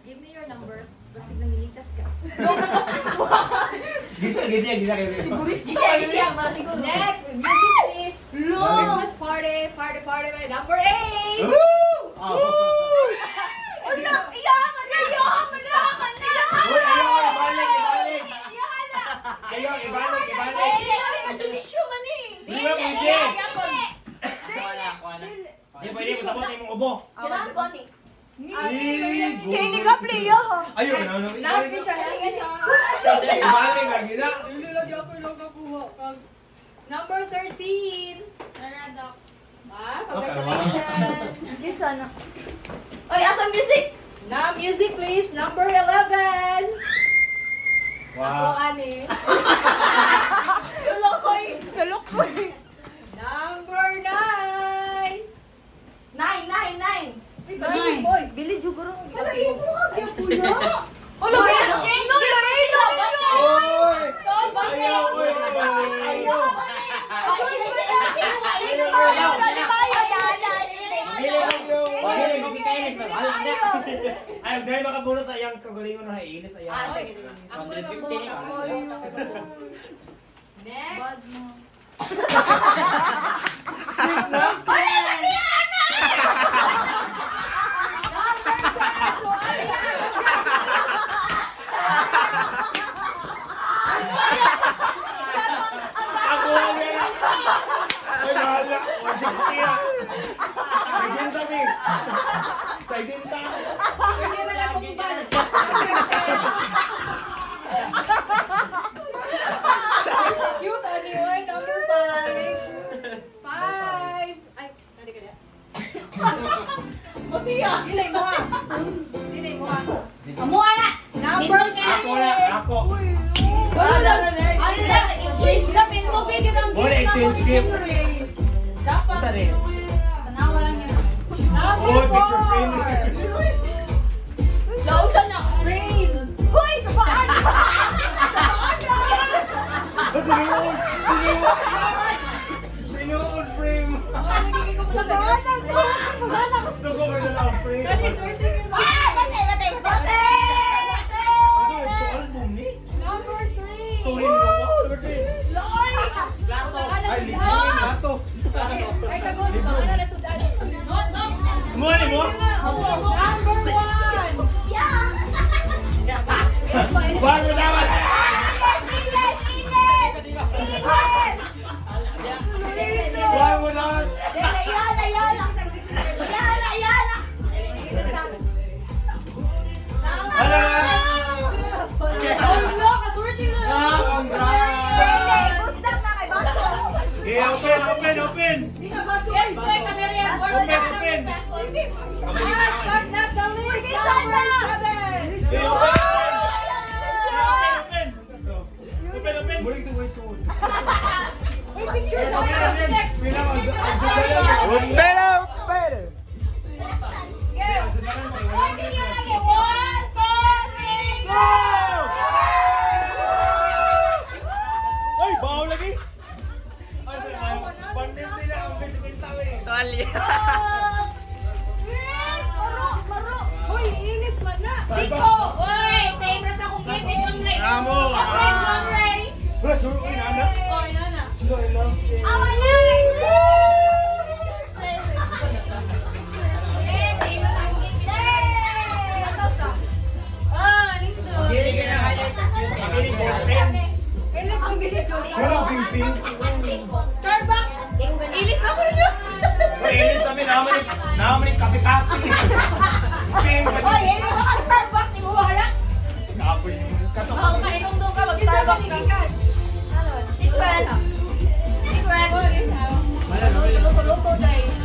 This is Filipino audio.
Give me your number. Basig nangilitas ka. Gisa kayo. Next, with music please. Christmas party by number 8. Woo! Oh. Uy, ayaw, ibalik. Di ba, pwede? Di pwede mo sabot yung ubo. Ayaw, Last ni siya. ibalik lagi na. Number 13. Congratulations. Now music please. Number 11. Ako Wow. ani. Number 9. Boy, Billy Juguro. Ayaw, dahil makabulot sa iyang kagalingon na iinis. Ayaw. Ako Next. Ako lang yan. Ay, bahala. Wag siya kaya. Tagdinta, Bing. Tagdinta. Pwede na lang kumubal. Cute anyway. Number 5. 5. Ay, nadi ka niya. Dilay mo ha. Number 6. Ako. Isa rin. Number Oh, picture 4. frame. Diniwag. Diniwag frame. Tugo ka na lang frame. Ano yung album ni? Number 3. Story ni Noah. Number 3. Ay, libro yung gato. Ay, tagod. Baka na nasudan. Muli mo? Number 1. Wag mo dapat. Wag mo dapat. Hala na. Okay, open. Di siya basol. Open. Last but not the least, number 7. Okay, open. Muli ito may suot. May picture sa Bilang ang Ay, bahaw lagi. Ay, pandit nila ang bisikintaw eh. Hoy, inis man na. Amo. Wala, sure ko inaanak. Oh, yan na. Sino I love you. Pagili ka na highlight. Pagili boyfriend. Inis ang bilit yun. Wala, ping-ping. Starbucks. Inis na mo rin yun. Inis kami, naman yung kape-kape. Ping, kapoy yung kato. Starbucks ka. Luto-luto dahil.